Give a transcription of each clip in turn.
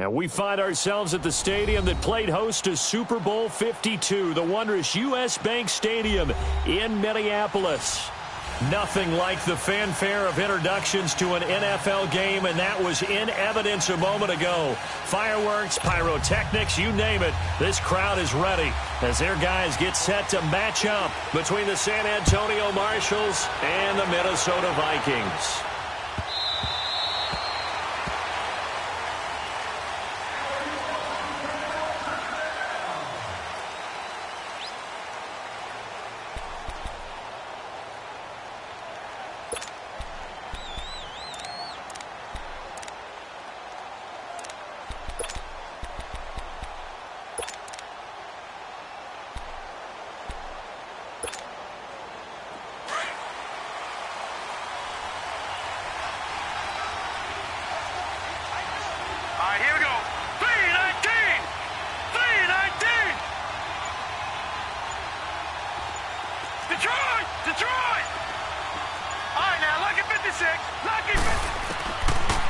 And we find ourselves at the stadium that played host to Super Bowl 52, the wondrous U.S. Bank Stadium in Minneapolis. Nothing like the fanfare of introductions to an NFL game, and that was in evidence a moment ago. Fireworks, pyrotechnics, you name it. This crowd is ready as their guys get set to match up between the San Antonio Marshals and the Minnesota Vikings.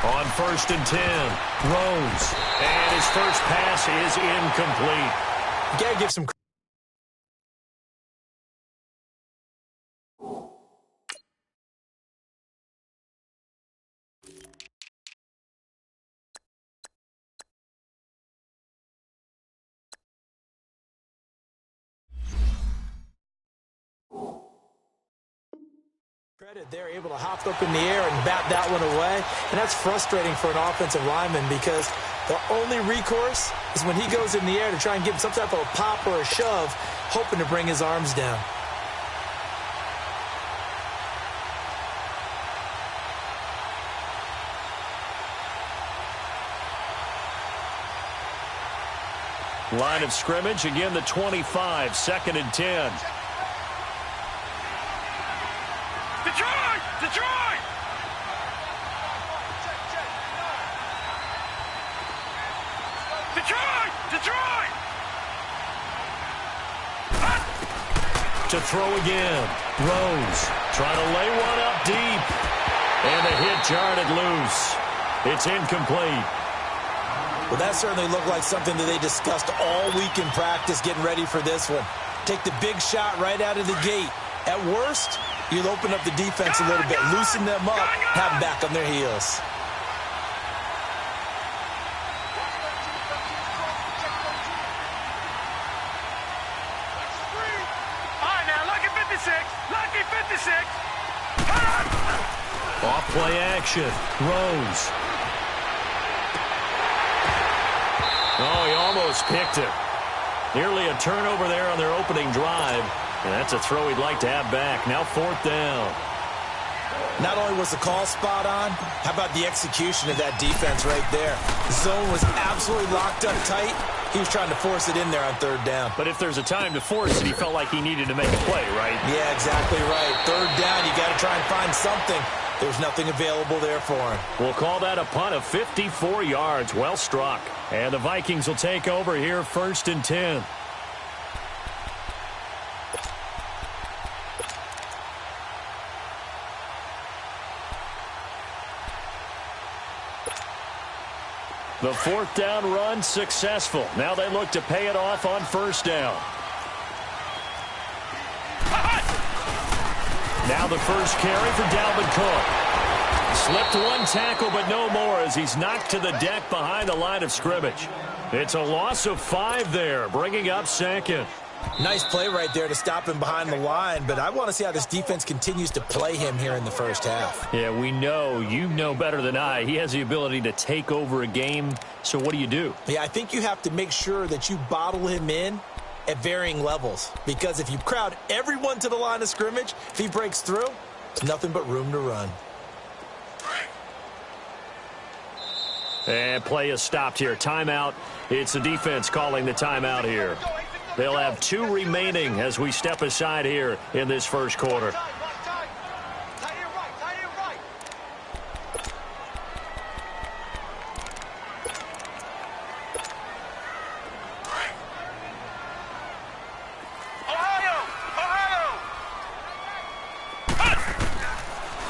On 1st and 10, Rose, and his first pass is incomplete. You gotta give some credit. They're able to hop up in the air and bat that one away, and that's frustrating for an offensive lineman because the only recourse is when he goes in the air to try and give him some type of a pop or a shove, hoping to bring his arms down. Line of scrimmage, again the 25, 2nd and 10. Detroit! Detroit! Detroit! Detroit! To throw again. Rose trying to lay one up deep. And the hit jarred it loose. It's incomplete. Well, that certainly looked like something that they discussed all week in practice getting ready for this one. Take the big shot right out of the gate. At worst, you'll open up the defense a little bit, loosen them up, have them back on their heels. All right, now, lucky 56. Lucky 56. Off play action. Rose. Oh, he almost picked it. Nearly a turnover there on their opening drive. And that's a throw he'd like to have back. Now 4th down. Not only was the call spot on, how about the execution of that defense right there? The zone was absolutely locked up tight. He was trying to force it in there on 3rd down. But if there's a time to force it, he felt like he needed to make a play, right? Yeah, exactly right. 3rd down, you got to try and find something. There's nothing available there for him. We'll call that a punt of 54 yards. Well struck. And the Vikings will take over here 1st and 10. The 4th down run successful. Now they look to pay it off on 1st down. Now the first carry for Dalvin Cook. Slipped one tackle, but no more as he's knocked to the deck behind the line of scrimmage. It's a loss of 5 there, bringing up 2nd. Nice play right there to stop him behind the line, but I want to see how this defense continues to play him here in the first half. Yeah, we know, you know better than I, he has the ability to take over a game, so what do? Yeah, I think you have to make sure that you bottle him in at varying levels, because if you crowd everyone to the line of scrimmage, if he breaks through, there's nothing but room to run. And play is stopped here. Timeout. It's the defense calling the timeout here. They'll have 2 remaining as we step aside here in this first quarter.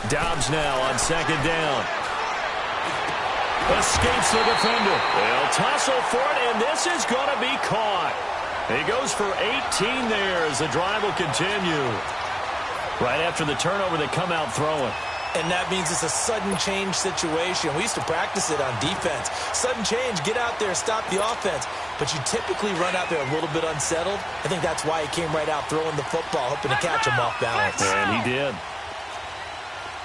Dobbs now on 2nd down. Escapes the defender. They'll tussle for it, and this is going to be caught. He goes for 18 there as the drive will continue. Right after the turnover, they come out throwing. And that means it's a sudden change situation. We used to practice it on defense. Sudden change, get out there, stop the offense. But you typically run out there a little bit unsettled. I think that's why he came right out throwing the football, hoping to catch him off balance. And he did.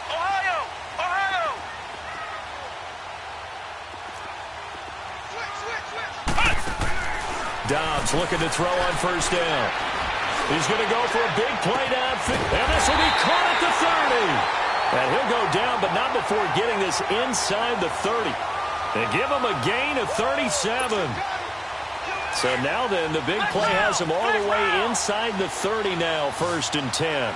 Ohio! Ohio! Dobbs looking to throw on first down. He's going to go for a big play downfield. And this will be caught at the 30. And he'll go down, but not before getting this inside the 30. They give him a gain of 37. So now then, the big play has him all the way inside the 30 now, 1st and 10.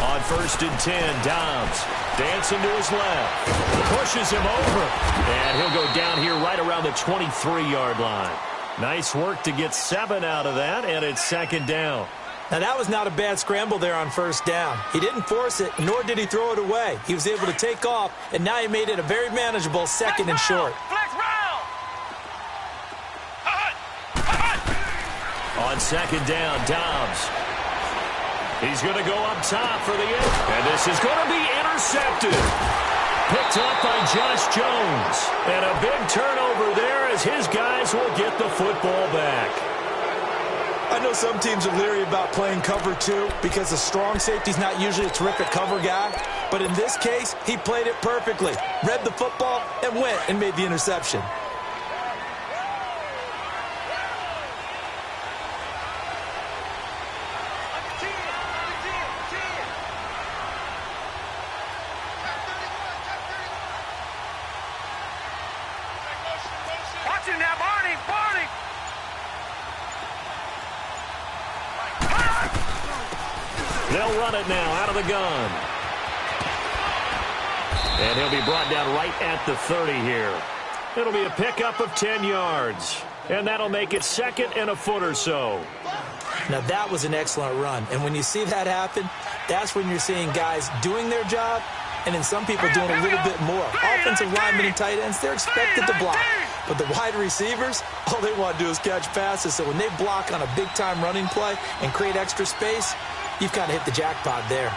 On 1st and 10, Dobbs dancing to his left. Pushes him over. And he'll go down here right around the 23-yard line. Nice work to get 7 out of that, and it's 2nd down. Now, that was not a bad scramble there on 1st down. He didn't force it, nor did he throw it away. He was able to take off, and now he made it a very manageable 2nd and short. Flex round! On 2nd down, Dobbs. He's going to go up top for the end. And this is going to be intercepted. Picked up by Josh Jones. And a big turnover there as his guys will get the football back. I know some teams are leery about playing cover 2 because the strong safety's not usually a terrific cover guy. But in this case, he played it perfectly. Read the football and went and made the interception. Watch him now, Barney! Barney! They'll run it now out of the gun. And he'll be brought down right at the 30 here. It'll be a pickup of 10 yards. And that'll make it 2nd and a foot or so. Now, that was an excellent run. And when you see that happen, that's when you're seeing guys doing their job and then some people doing a little bit more. Offensive linemen and tight ends, they're expected to block. But the wide receivers, all they want to do is catch passes. So when they block on a big-time running play and create extra space, you've kind of hit the jackpot there.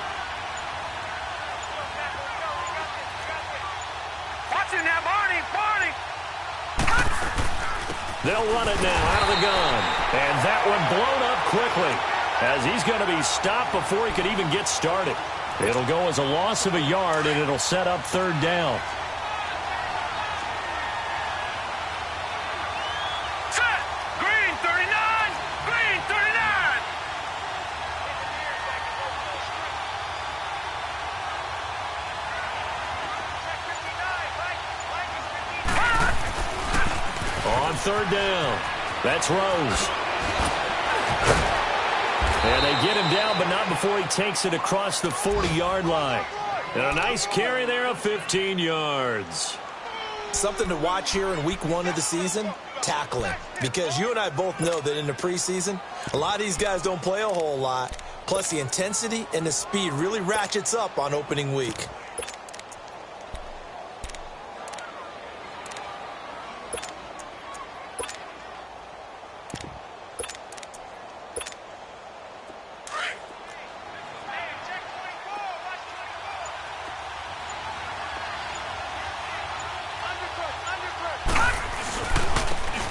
Watch him now, Barney! Barney! They'll run it now out of the gun. And that one blown up quickly as he's going to be stopped before he could even get started. It'll go as a loss of a yard, and it'll set up 3rd down. Set! Green 39! Green 39! On 3rd down, that's Rose. And they get him down, but not before he takes it across the 40-yard line. And a nice carry there of 15 yards. Something to watch here in week 1 of the season, tackling. Because you and I both know that in the preseason, a lot of these guys don't play a whole lot. Plus, the intensity and the speed really ratchets up on opening week.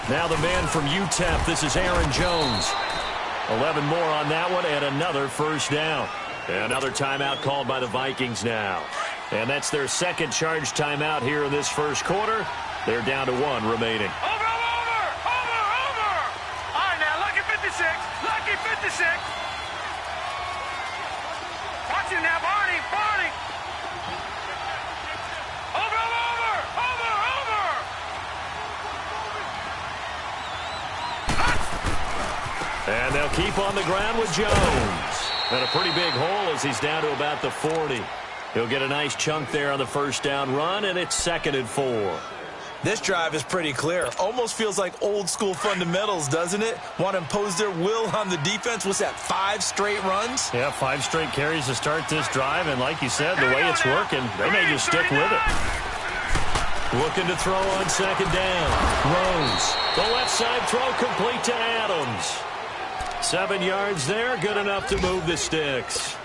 Now the man from UTEP, this is Aaron Jones. 11 more on that one, and another 1st down. Another timeout called by the Vikings now. And that's their 2nd charge timeout here in this 1st quarter. They're down to 1 remaining. Over! All right, now, lucky 56. Lucky 56. Watch him now, Barney! Barney! Over! And they'll keep on the ground with Jones. And a pretty big hole as he's down to about the 40. He'll get a nice chunk there on the 1st down run, and it's 2nd and 4. This drive is pretty clear. Almost feels like old-school fundamentals, doesn't it? Want to impose their will on the defense. What's that, 5 straight runs? Yeah, 5 straight carries to start this drive, and like you said, the way it's working, they may just stick with it. Looking to throw on second down. Rose. The left side throw complete to Adams. 7 yards there, good enough to move the sticks.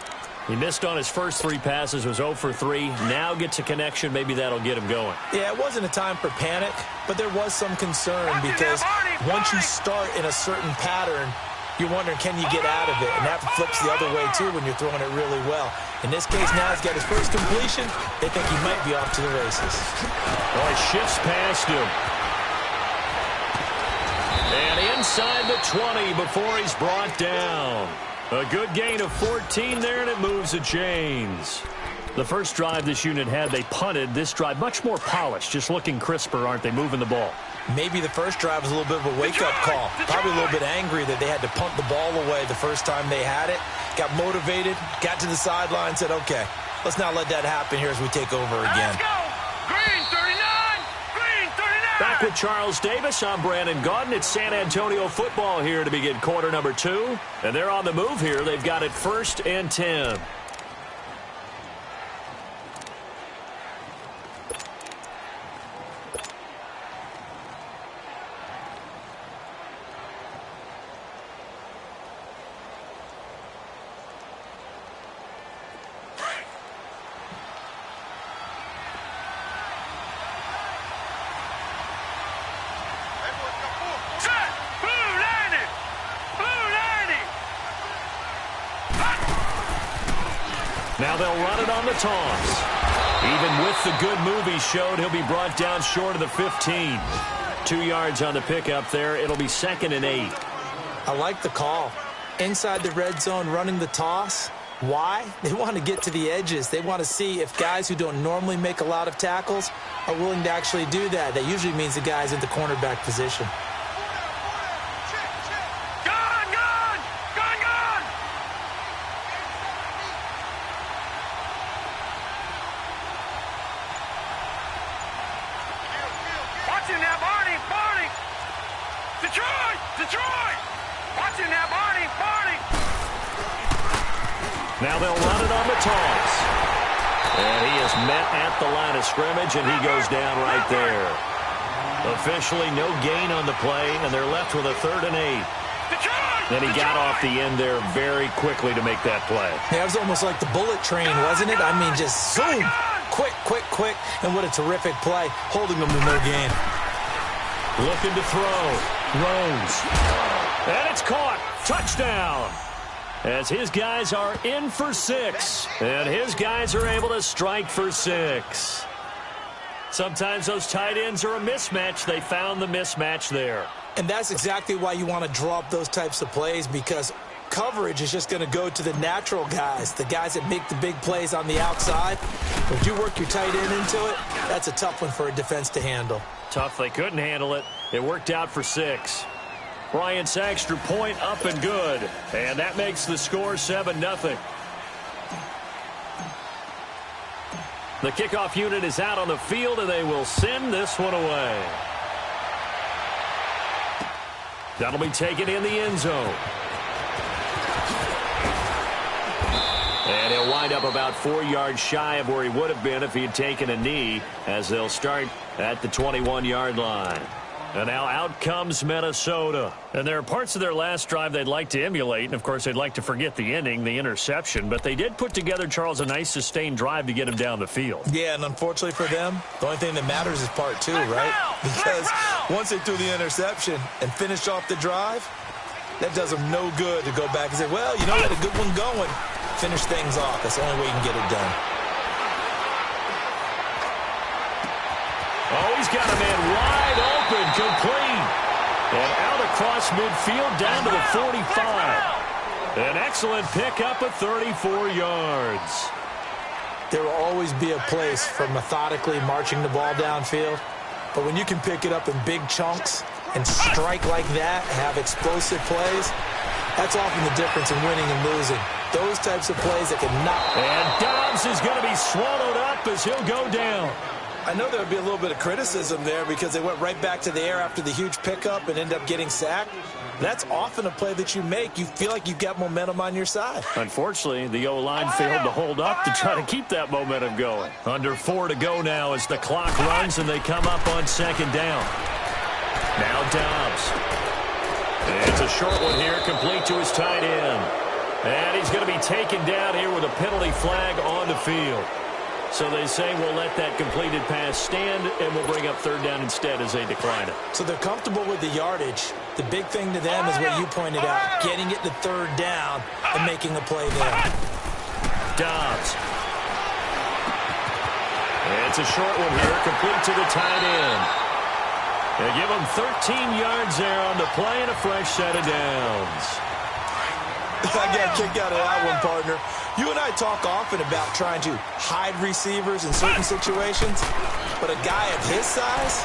He missed on his first 3 passes, was 0 for 3. Now gets a connection. Maybe that'll get him going. Yeah, it wasn't a time for panic, but there was some concern because once you start in a certain pattern, you're wondering, can you get out of it? And that flips the other way, too, when you're throwing it really well. In this case, now he's got his first completion. They think he might be off to the races. Oh, he shifts past him. And inside the 20 before he's brought down. A good gain of 14 there, and it moves the chains. The first drive this unit had, they punted. This drive, much more polished, just looking crisper, aren't they, moving the ball? Maybe the first drive was a little bit of a wake-up call. Probably a little bit angry that they had to punt the ball away the first time they had it. Got motivated, got to the sideline, said, okay, let's not let that happen here as we take over again. Let's go! Green 39! Green 39! Back with Charles Davis, I'm Brandon Gaudin. It's San Antonio football here to begin quarter number 2. And they're on the move here. They've got it 1st and 10. Now they'll run it on the toss. Even with the good move he showed, he'll be brought down short of the 15. 2 yards on the pickup there. It'll be 2nd and 8. I like the call. Inside the red zone running the toss. Why? They want to get to the edges. They want to see if guys who don't normally make a lot of tackles are willing to actually do that. That usually means the guy's in the cornerback position. Now they'll run it on the toss. And he is met at the line of scrimmage, and he goes down right there. Officially no gain on the play, and they're left with a 3rd and 8. And he got off the end there very quickly to make that play. Yeah, it was almost like the bullet train, wasn't it? I mean, just zoom. Quick, quick, quick. And what a terrific play, holding them to no gain. Looking to throw. Rose. And it's caught. Touchdown. As his guys are in for 6. And his guys are able to strike for 6. Sometimes those tight ends are a mismatch. They found the mismatch there. And that's exactly why you want to draw up those types of plays, because coverage is just going to go to the natural guys, the guys that make the big plays on the outside. If you work your tight end into it, that's a tough one for a defense to handle. Tough. They couldn't handle it. It worked out for 6. Bryant's extra point up and good. And that makes the score 7-0. The kickoff unit is out on the field, and they will send this one away. That'll be taken in the end zone. And he'll wind up about 4 yards shy of where he would have been if he had taken a knee, as they'll start at the 21-yard line. And now out comes Minnesota. And there are parts of their last drive they'd like to emulate. And, of course, they'd like to forget the ending, the interception. But they did put together, Charles, a nice sustained drive to get him down the field. Yeah, and unfortunately for them, the only thing that matters is part 2, right? Because once they threw the interception and finished off the drive, that does them no good to go back and say, well, you know, we had a good one going. Finish things off. That's the only way you can get it done. Oh, he's got a man wide open, complete. And out across midfield down to the 45. An excellent pickup of 34 yards. There will always be a place for methodically marching the ball downfield. But when you can pick it up in big chunks and strike like that, have explosive plays, that's often the difference in winning and losing. Those types of plays that can knock. And Dobbs is going to be swallowed up as he'll go down. I know there would be a little bit of criticism there because they went right back to the air after the huge pickup and ended up getting sacked. That's often a play that you make. You feel like you've got momentum on your side. Unfortunately, the O-line failed to hold up to try to keep that momentum going. Under 4 to go now as the clock runs and they come up on second down. Now Dobbs. It's a short one here, complete to his tight end. And he's going to be taken down here with a penalty flag on the field. So they say we'll let that completed pass stand, and we'll bring up third down instead as they decline it. So they're comfortable with the yardage. The big thing to them is what you pointed out, getting it to third down and making a play there. Dobbs. It's a short one here, complete to the tight end. They give him 13 yards there on the play and a fresh set of downs. I got a kick out of that one, partner. You and I talk often about trying to hide receivers in certain situations, but a guy of his size,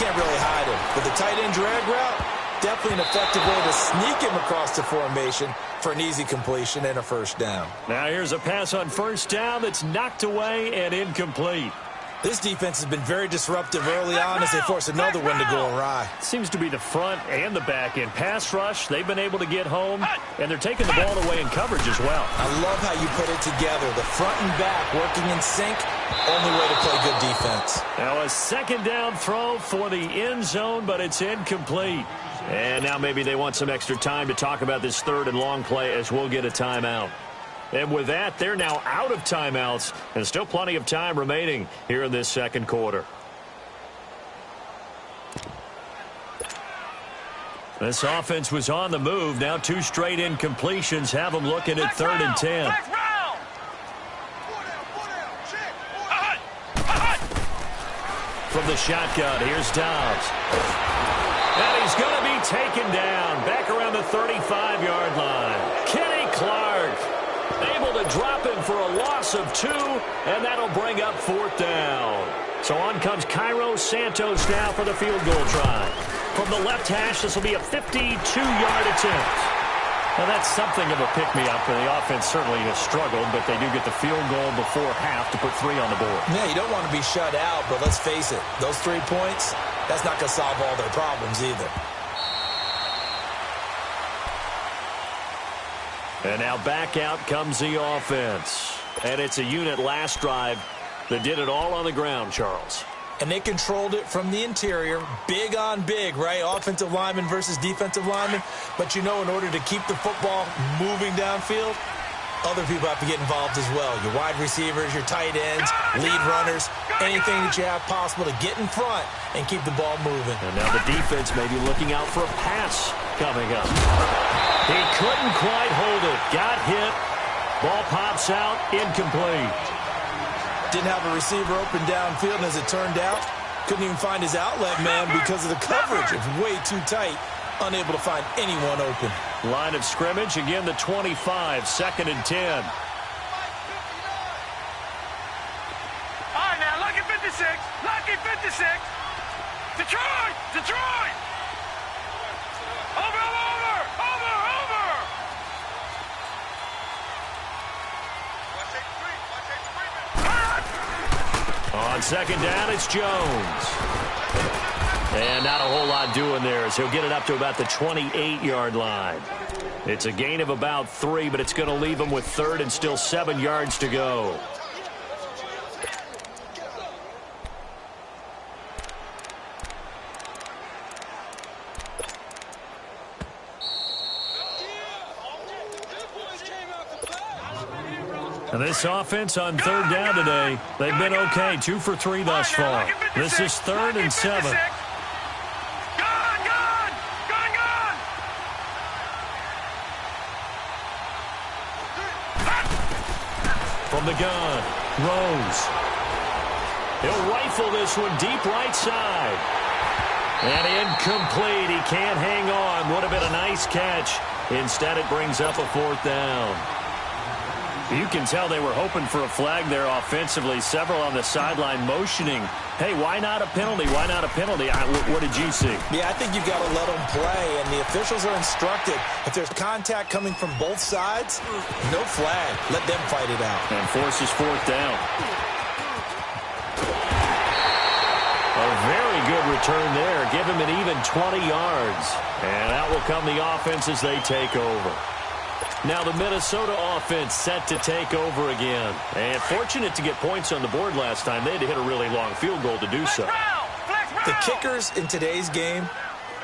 can't really hide him. With the tight end drag route, definitely an effective way to sneak him across the formation for an easy completion and a first down. Now here's a pass on first down that's knocked away and incomplete. This defense has been very disruptive early on as they force another one to go awry. Seems to be the front and the back end. Pass rush, they've been able to get home, and they're taking the ball away in coverage as well. I love how you put it together. The front and back working in sync, only way to play good defense. Now a second down throw for the end zone, but it's incomplete. And now maybe they want some extra time to talk about this third and long play as we'll get a timeout. And with that, they're now out of timeouts, and still plenty of time remaining here in this second quarter. This offense was on the move. Now 2 straight incompletions have them looking at third and 10. From the shotgun, here's Dobbs. And he's going to be taken down back around the 35-yard line. Kenny Clark able to drop him for a loss of 2, and that'll bring up fourth down. So on comes Cairo Santos now for the field goal try. From the left hash, this will be a 52-yard attempt. Now that's something of a pick-me-up, and the offense certainly has struggled, but they do get the field goal before half to put 3 on the board. Yeah, you don't want to be shut out, but let's face it, those 3 points, that's not going to solve all their problems either. And now back out comes the offense. And it's a unit last drive that did it all on the ground, Charles. And they controlled it from the interior, big on big, right? Offensive lineman versus defensive lineman. But you know, in order to keep the football moving downfield, other people have to get involved as well. Your wide receivers, your tight ends, lead runners, anything that you have possible to get in front and keep the ball moving. And now the defense may be looking out for a pass coming up. He couldn't quite hold it. Got hit. Ball pops out. Incomplete. Didn't have a receiver open downfield, and as it turned out, couldn't even find his outlet man because of the coverage. It's way too tight. Unable to find anyone open. Line of scrimmage. Again, the 25. Second and 10. All right, now, lucky 56. Lucky 56. Detroit! Detroit! Over! On second down, it's Jones. And not a whole lot doing there as he'll get it up to about the 28-yard line. It's a gain of about 3, but it's going to leave him with third and still 7 yards to go. And this offense on third down today, they've been okay. 2 for 3 thus far. This is third and 7. From the gun, Rose. He'll rifle this one deep right side. And incomplete. He can't hang on. Would have been a nice catch. Instead, it brings up a fourth down. You can tell they were hoping for a flag there offensively. Several on the sideline motioning, hey, why not a penalty? Why not a penalty? What did you see? Yeah, I think you've got to let them play, and the officials are instructed. If there's contact coming from both sides, no flag. Let them fight it out. And forces fourth down. return there. Give him an even 20 yards. And out will come the offense as they take over. Now the Minnesota offense set to take over again. And fortunate to get points on the board last time. They had to hit a really long field goal to do so. The kickers in today's game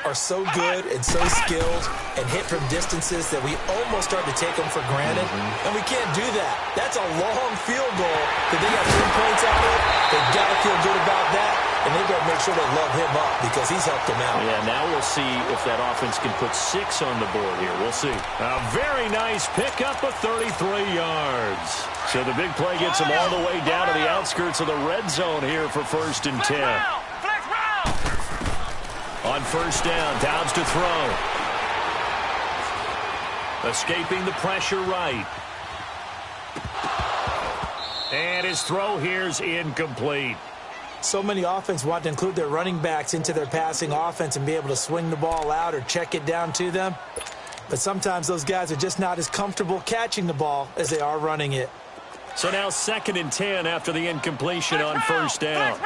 are so good and so skilled and hit from distances that we almost start to take them for granted. And we can't do that. That's a long field goal that they got 3 points out of. They've got to feel good about that, and they've got to make sure they love him up because he's helped them out. Yeah, now we'll see if that offense can put 6 on the board here. We'll see. A very nice pickup of 33 yards. So the big play gets him all the way down to the outskirts of the red zone here for 1st and 10. On 1st down, Dobbs to throw. Escaping the pressure right. And his throw here's incomplete. So many offense want to include their running backs into their passing offense and be able to swing the ball out or check it down to them. But sometimes those guys are just not as comfortable catching the ball as they are running it. So now 2nd and 10 after the incompletion on 1st down.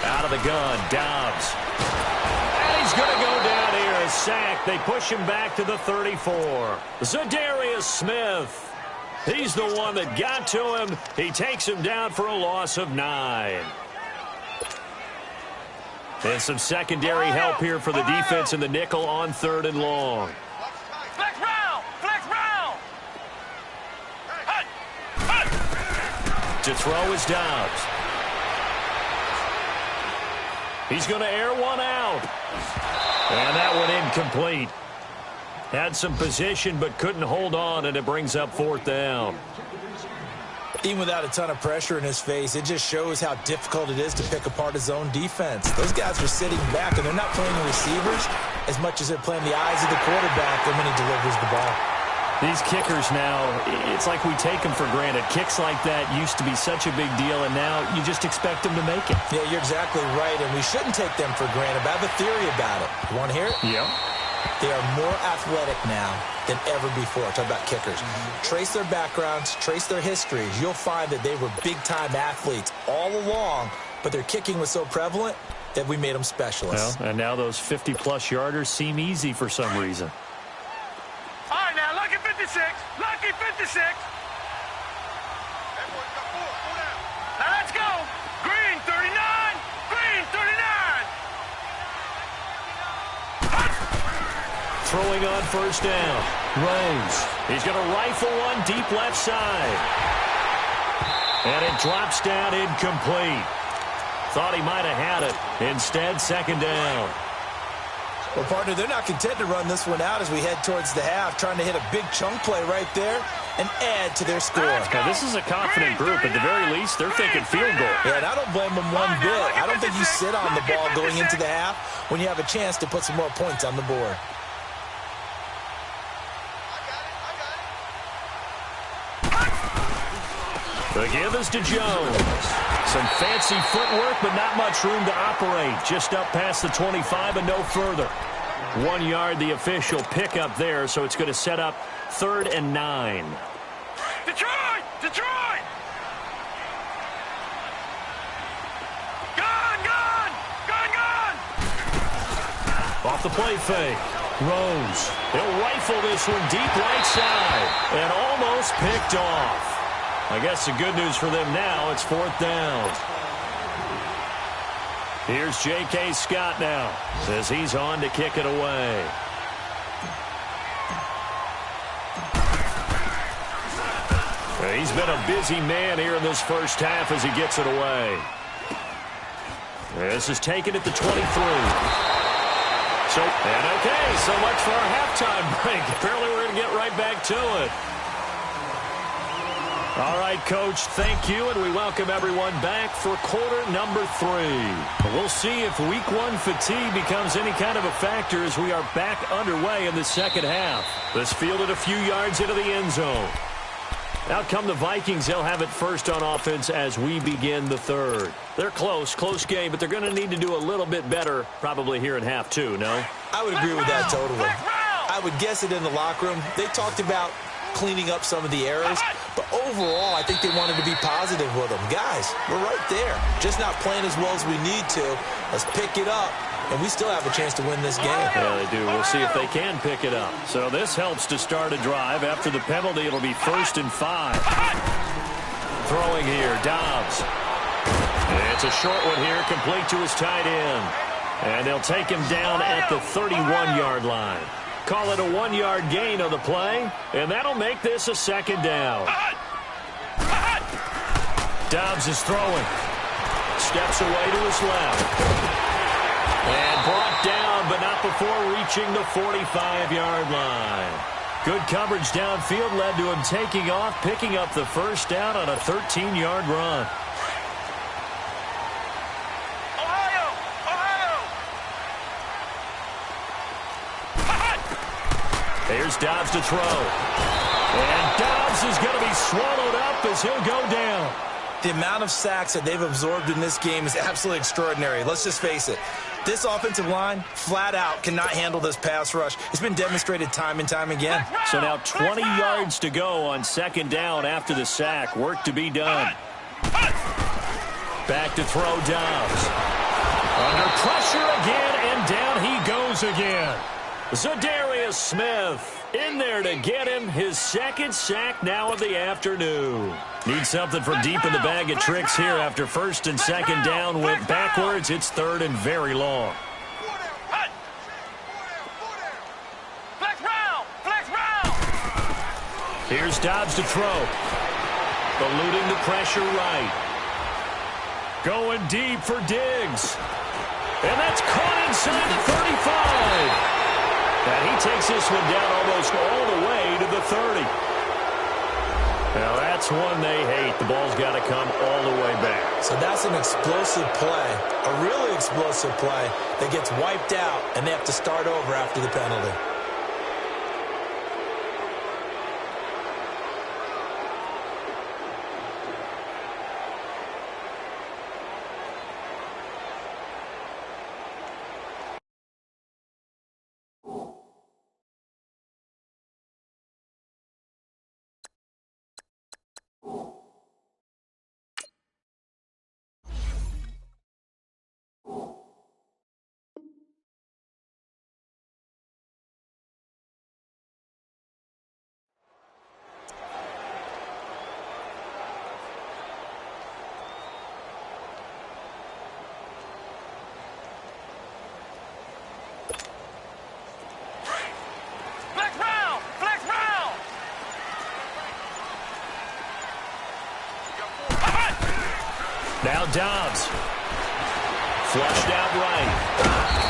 Out of the gun, Dobbs. And he's going to go down here, a sack. They push him back to the 34. Zadarius Smith. He's the one that got to him. He takes him down for a loss of 9. And some secondary help here for the defense in the nickel on 3rd and long. Flex round! Flex round! To throw is Dobbs. He's going to air one out. And that one incomplete. Had some position but couldn't hold on, and it brings up 4th down. Even without a ton of pressure in his face, it just shows how difficult it is to pick apart his own defense. Those guys are sitting back, and they're not playing the receivers as much as they're playing the eyes of the quarterback when he delivers the ball. These kickers now, it's like we take them for granted. Kicks like that used to be such a big deal, and now you just expect them to make it. Yeah, you're exactly right, and we shouldn't take them for granted. But I have a theory about it. You want to hear it? Yeah. They are more athletic now than ever before. Talk about kickers. Trace their backgrounds, trace their histories. You'll find that they were big-time athletes all along, but their kicking was so prevalent that we made them specialists. Well, and now those 50-plus yarders seem easy for some reason. All right, now, lucky 56. Lucky 56. Now, let's go. Green, 39. Green, 39. Throwing on 1st down. Rose. He's going to rifle one deep left side. And it drops down incomplete. Thought he might have had it. Instead, 2nd down. Well, partner, they're not content to run this one out as we head towards the half, trying to hit a big chunk play right there and add to their score. Now, this is a confident group. At the very least, they're thinking field goal. Yeah, and I don't blame them one bit. I don't think you sit on the ball going into the half when you have a chance to put some more points on the board. The give is to Jones. Some fancy footwork, but not much room to operate. Just up past the 25 and no further. 1 yard, the official pickup there, so it's going to set up 3rd and 9. Detroit! Detroit! Gone! Gone! Gone! Gone! Off the play fake. Rose. He'll rifle this one deep right side. And almost picked off. I guess the good news for them now, it's 4th down. Here's J.K. Scott now, as he's on to kick it away. He's been a busy man here in this first half as he gets it away. This is taken at the 23. And okay, so much for our halftime break. Apparently we're going to get right back to it. All right, Coach, thank you, and we welcome everyone back for quarter number 3. We'll see if week 1 fatigue becomes any kind of a factor as we are back underway in the second half. This fielded a few yards into the end zone. Out come the Vikings. They'll have it first on offense as we begin the 3rd. They're close game, but they're going to need to do a little bit better probably here in half 2, no? I would agree with that totally. I would guess it in the locker room. They talked about cleaning up some of the errors, But overall, I think they wanted to be positive with him. Guys, we're right there. Just not playing as well as we need to. Let's pick it up, and we still have a chance to win this game. Yeah, they do. We'll see if they can pick it up. So this helps to start a drive. After the penalty, it'll be 1st and 5. Throwing here, Dobbs. It's a short one here, complete to his tight end. And they'll take him down at the 31-yard line. Call it a 1-yard gain on the play, and that'll make this a 2nd down. Dobbs is throwing. Steps away to his left. And brought down, but not before reaching the 45-yard line. Good coverage downfield led to him taking off, picking up the 1st down on a 13-yard run. Here's Dobbs to throw. And Dobbs is going to be swallowed up as he'll go down. The amount of sacks that they've absorbed in this game is absolutely extraordinary. Let's just face it. This offensive line, flat out, cannot handle this pass rush. It's been demonstrated time and time again. So now 20 yards to go on 2nd down after the sack. Work to be done. Back to throw Dobbs. Under pressure again, and down he goes again. Zadarius Smith in there to get him his 2nd sack now of the afternoon. Need something from deep in the bag of tricks here after 1st and 2nd down went backwards. It's 3rd and very long. Here's Dobbs to throw. Eluding the pressure right. Going deep for Diggs. And that's caught inside the 35. And he takes this one down almost all the way to the 30. Now that's one they hate. The ball's got to come all the way back. So that's an explosive play, a really explosive play that gets wiped out, and they have to start over after the penalty. Now Dobbs. Flushed out right.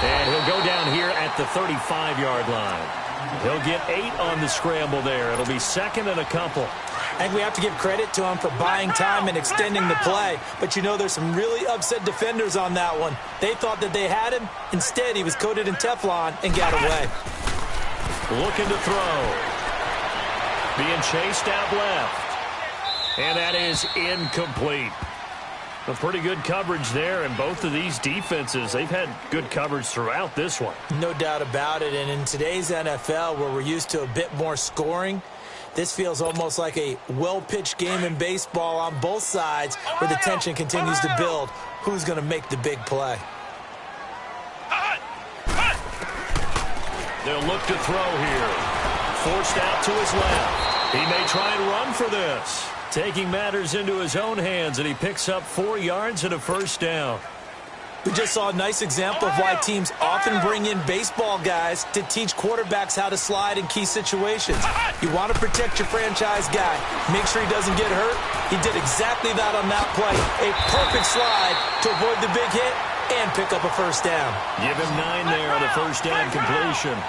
And he'll go down here at the 35-yard line. He'll get 8 on the scramble there. It'll be 2nd and a couple. I think we have to give credit to him for buying time and extending the play. But, you know, there's some really upset defenders on that one. They thought that they had him. Instead, he was coated in Teflon and got away. Looking to throw. Being chased out left. And that is incomplete. A pretty good coverage there, and both of these defenses, they've had good coverage throughout this one. No doubt about it, and in today's NFL, where we're used to a bit more scoring, this feels almost like a well-pitched game in baseball on both sides where the tension continues to build. Who's going to make the big play? They'll look to throw here. Forced out to his left. He may try and run for this. Taking matters into his own hands, and he picks up 4 yards and a 1st down. We just saw a nice example of why teams often bring in baseball guys to teach quarterbacks how to slide in key situations. You want to protect your franchise guy. Make sure he doesn't get hurt. He did exactly that on that play. A perfect slide to avoid the big hit and pick up a 1st down. Give him 9 there on a 1st down completion.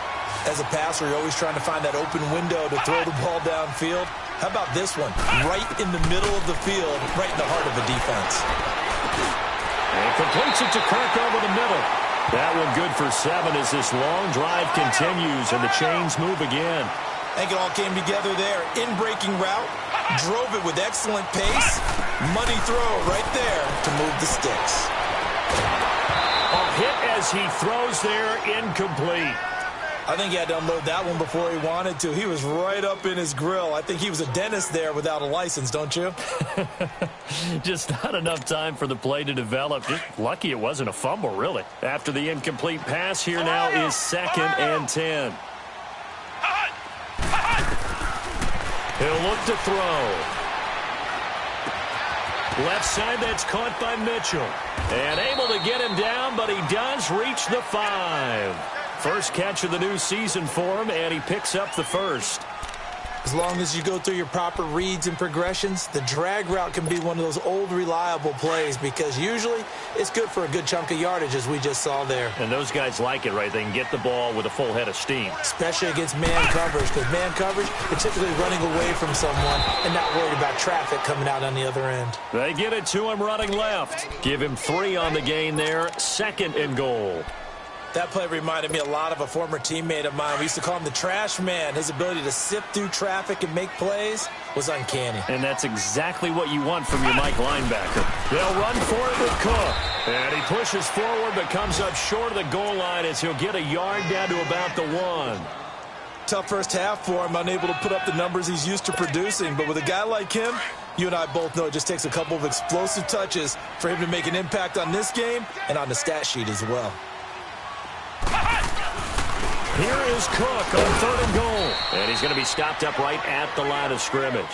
As a passer, you're always trying to find that open window to throw the ball downfield. How about this one? Right in the middle of the field, right in the heart of the defense. And completes it to Kirk over the middle. That one good for 7 as this long drive continues and the chains move again. I think it all came together there. In-breaking route, drove it with excellent pace. Money throw right there to move the sticks. A hit as he throws there, incomplete. I think he had to unload that one before he wanted to. He was right up in his grill. I think he was a dentist there without a license, don't you? Just not enough time for the play to develop. Just lucky it wasn't a fumble, really. After the incomplete pass, here now is 2nd and 10. He'll look to throw. Left side, that's caught by Mitchell. And able to get him down, but he does reach the 5. First catch of the new season for him, and he picks up the first. As long as you go through your proper reads and progressions, the drag route can be one of those old reliable plays because usually it's good for a good chunk of yardage, as we just saw there. And those guys like it, right? They can get the ball with a full head of steam. Especially against man coverage, because man coverage, they're typically running away from someone and not worried about traffic coming out on the other end. They get it to him running left. Give him 3 on the gain there. 2nd and goal. That play reminded me a lot of a former teammate of mine. We used to call him the trash man. His ability to sift through traffic and make plays was uncanny. And that's exactly what you want from your Mike linebacker. They'll run for it with Cook. And he pushes forward but comes up short of the goal line as he'll get a yard down to about the 1. Tough first half for him, unable to put up the numbers he's used to producing. But with a guy like him, you and I both know it just takes a couple of explosive touches for him to make an impact on this game and on the stat sheet as well. Here is Cook on 3rd and goal. And he's going to be stopped up right at the line of scrimmage.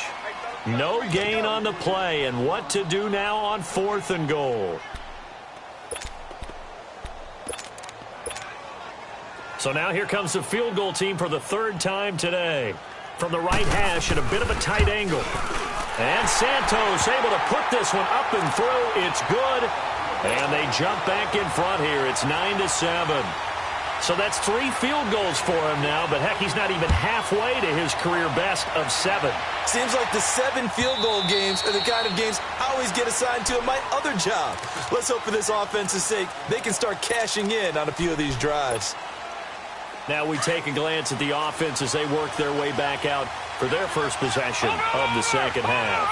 No gain on the play, and what to do now on 4th and goal. So now here comes the field goal team for the 3rd time today. From the right hash at a bit of a tight angle. And Santos able to put this one up and through. It's good. And they jump back in front here. It's 9-7. So that's 3 field goals for him now, but heck, he's not even halfway to his career best of 7. Seems like the 7 field goal games are the kind of games I always get assigned to in my other job. Let's hope for this offense's sake they can start cashing in on a few of these drives. Now we take a glance at the offense as they work their way back out for their first possession of the second half.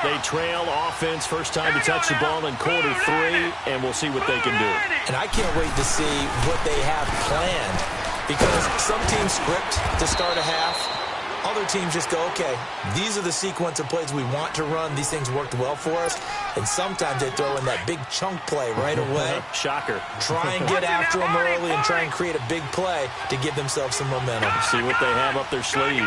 They trail offense, first time to touch the ball in quarter 3, and we'll see what they can do. And I can't wait to see what they have planned, because some teams script to start a half. Other teams just go, okay, these are the sequence of plays we want to run. These things worked well for us. And sometimes they throw in that big chunk play right away. Shocker. Try and get after them early and try and create a big play to give themselves some momentum. See what they have up their sleeve.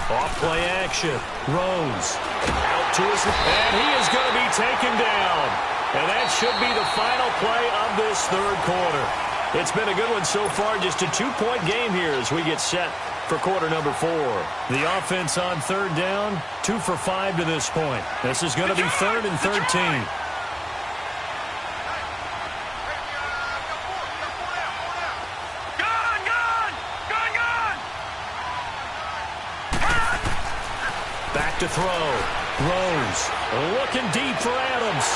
Off play action. Rose out to his, and he is going to be taken down. And that should be the final play of this 3rd quarter. It's been a good one so far. Just a 2-point game here as we get set for quarter number 4. The offense on 3rd down, 2 for 5 to this point. This is going to be 3rd and 13. Back to throw. Rose looking deep for Adams.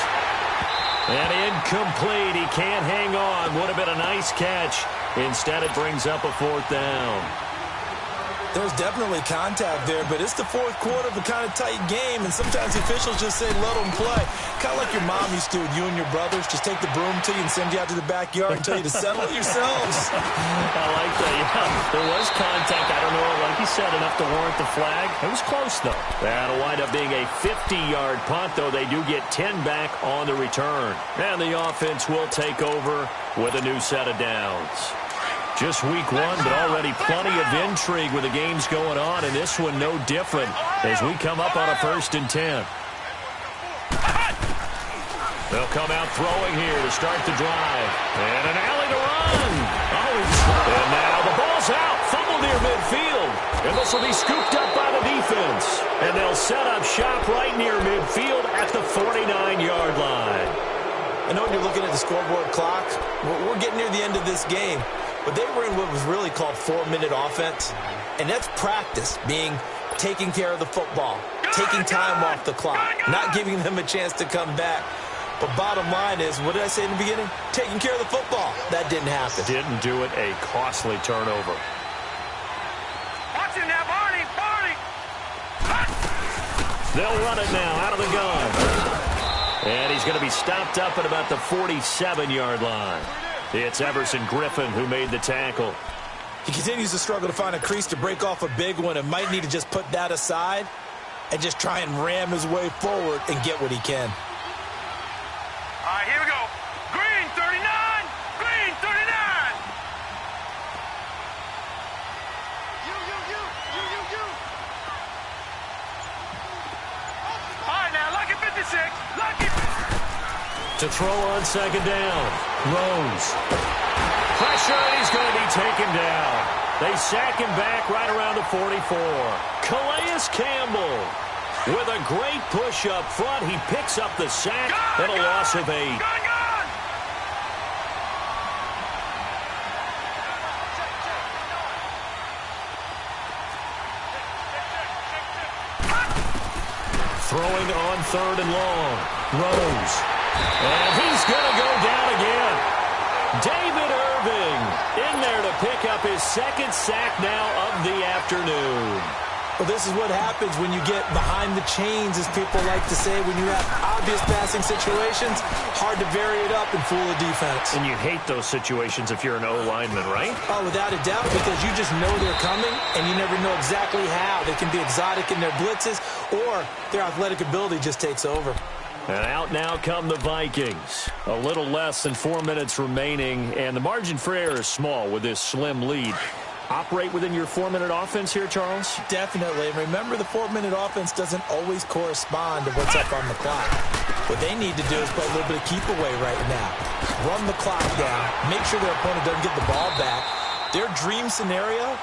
And incomplete. He can't hang on. Would have been a nice catch. Instead, it brings up a 4th down. There's definitely contact there, but it's the 4th quarter of a kind of tight game, and sometimes the officials just say, let them play. Kind of like your mom used to with you and your brothers. Just take the broom to you and send you out to the backyard and tell you to settle it yourselves. I like that, yeah. There was contact. I don't know, like you said, enough to warrant the flag. It was close, though. That'll wind up being a 50-yard punt, though. They do get 10 back on the return. And the offense will take over with a new set of downs. Just week 1, but already plenty of intrigue with the games going on, and this one no different as we come up on a 1st and 10. They'll come out throwing here to start the drive. And an alley to run. And now the ball's out. Fumble near midfield. And this will be scooped up by the defense. And they'll set up shop right near midfield at the 49-yard line. I know when you're looking at the scoreboard clock, we're getting near the end of this game. But they were in what was really called 4-minute offense. And that's practice, being taking care of the football, taking time off the clock, not giving them a chance to come back. But bottom line is, what did I say in the beginning? Taking care of the football. That didn't happen. Didn't do it. A costly turnover. Watch him now, Barney. They'll run it now out of the gun. And he's going to be stopped up at about the 47-yard line. It's Everson Griffin who made the tackle. He continues to struggle to find a crease to break off a big one and might need to just put that aside and just try and ram his way forward and get what he can. All right, here we go. Green 39. Green 39. You. All right, now, lucky 56. Lucky. To throw on second down. Rose. Pressure, and he's going to be taken down. They sack him back right around the 44. Calais Campbell with a great push up front. He picks up the sack and a loss of 8. Gone. Throwing on 3rd and long. Rose. And he's going to go down again. David Irving in there to pick up his 2nd sack now of the afternoon. Well, this is what happens when you get behind the chains, as people like to say. When you have obvious passing situations, hard to vary it up and fool a defense. And you hate those situations if you're an O-lineman, right? Oh, without a doubt, because you just know they're coming, and you never know exactly how. They can be exotic in their blitzes, or their athletic ability just takes over. And out now come the Vikings. A little less than 4 minutes remaining, and the margin for error is small with this slim lead. Operate within your 4-minute offense here, Charles? Definitely. And remember, the 4-minute offense doesn't always correspond to what's up on the clock. What they need to do is play a little bit of keep away right now. Run the clock down. Make sure their opponent doesn't get the ball back. Their dream scenario,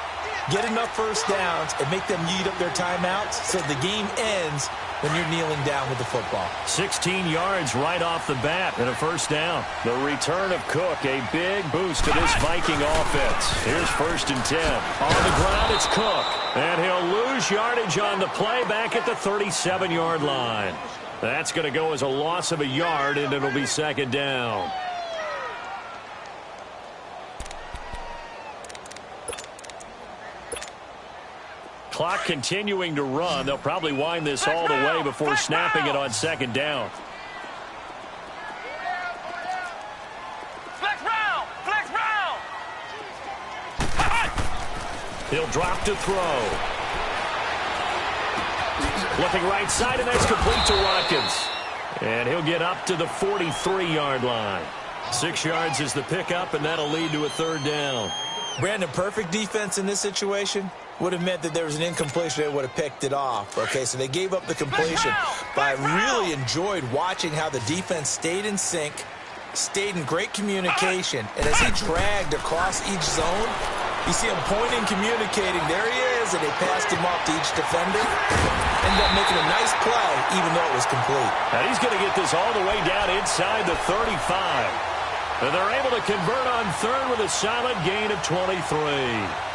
get enough first downs and make them eat up their timeouts so the game ends when you're kneeling down with the football. 16 yards right off the bat and a first down. The return of Cook, a big boost to this Viking offense. Here's 1st and 10. On the ground, it's Cook. And he'll lose yardage on the play back at the 37-yard line. That's going to go as a loss of a yard, and it'll be 2nd down. Clock continuing to run. They'll probably wind this all the way before snapping it on 2nd down. Flex round. He'll drop to throw. Looking right side, and that's complete to Watkins. And he'll get up to the 43-yard line. 6 yards is the pickup, and that'll lead to a 3rd down. Brandon, perfect defense in this situation would have meant that there was an incompletion. They would have picked it off. Okay, so they gave up the completion. But I really enjoyed watching how the defense stayed in sync, stayed in great communication. And as he dragged across each zone, you see him pointing, communicating. There he is, and they passed him off to each defender. Ended up making a nice play, even though it was complete. And he's going to get this all the way down inside the 35. And they're able to convert on 3rd with a solid gain of 23.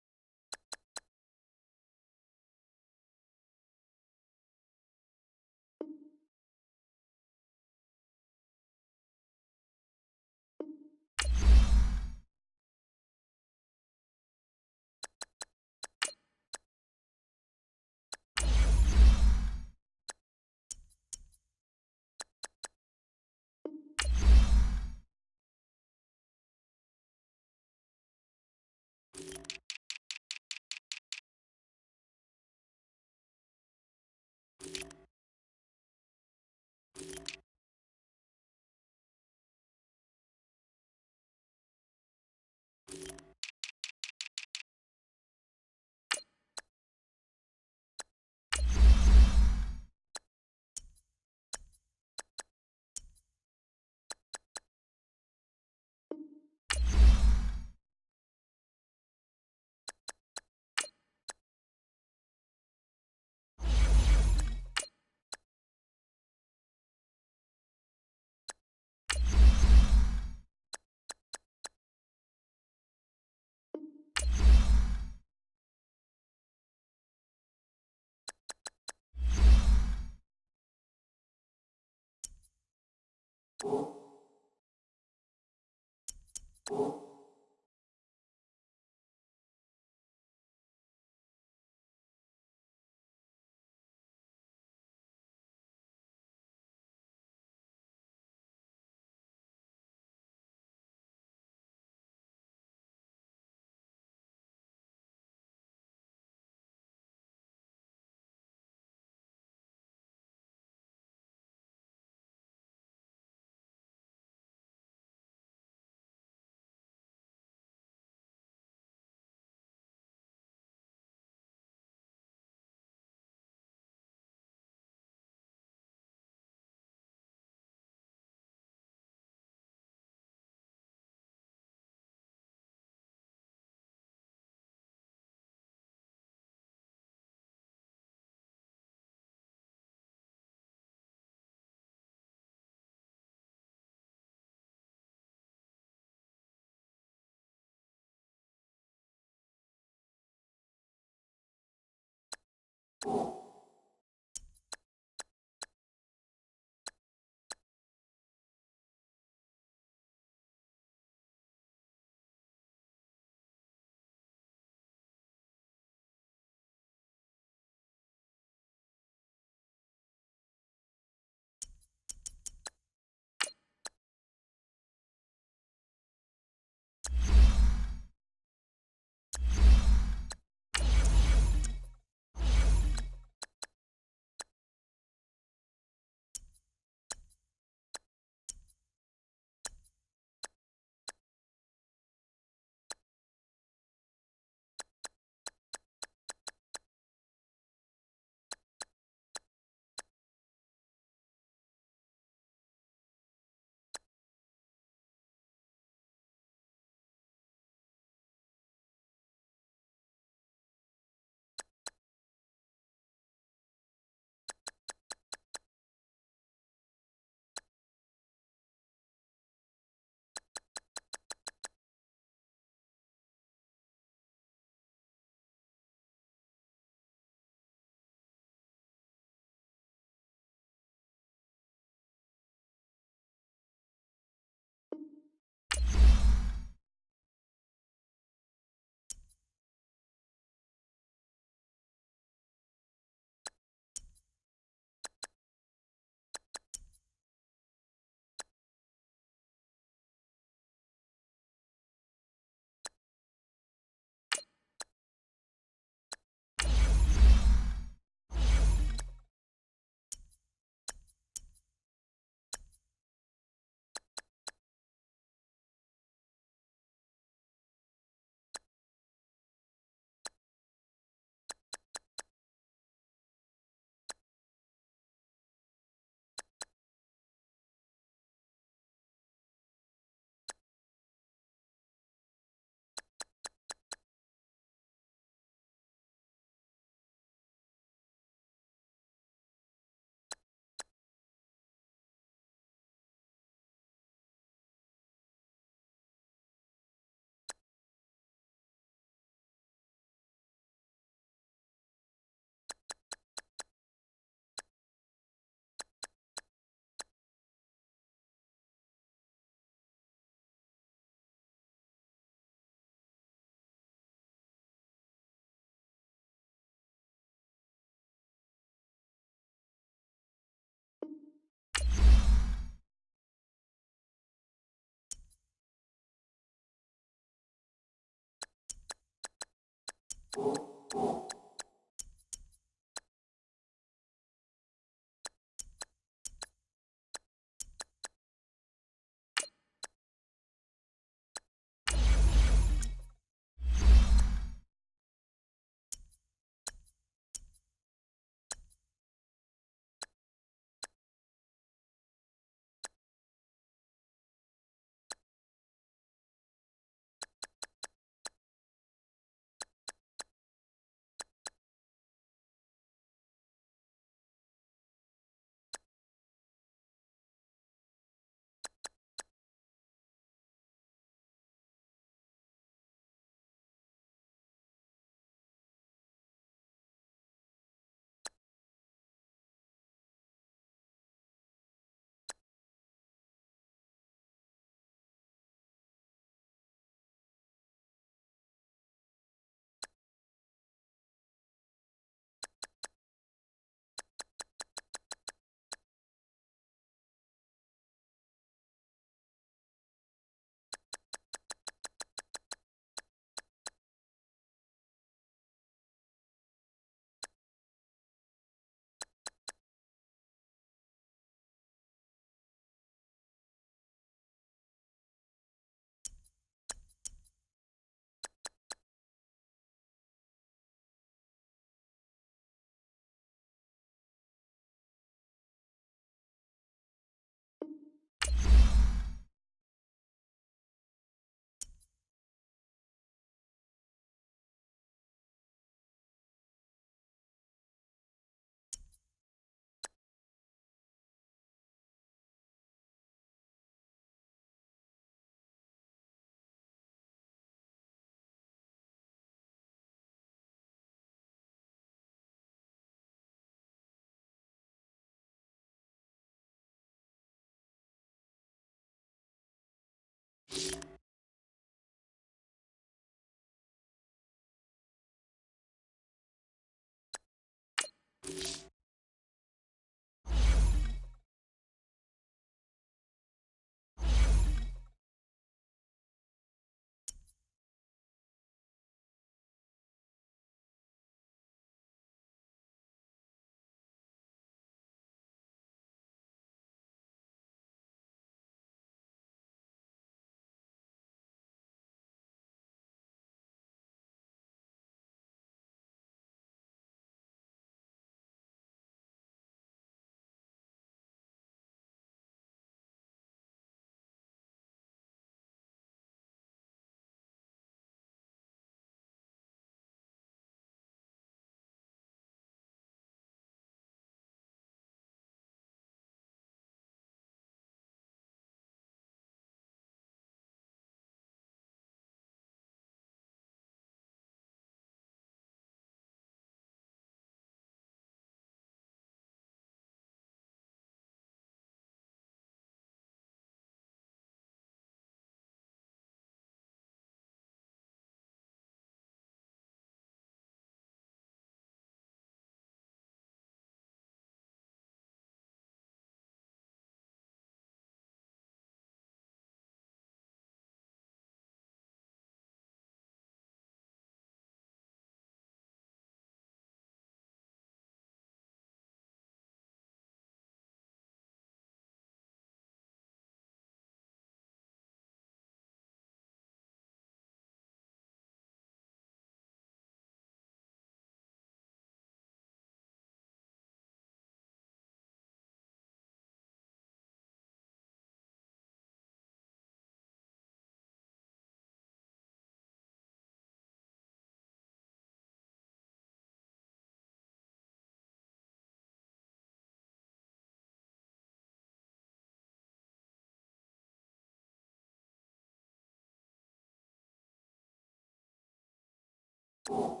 go.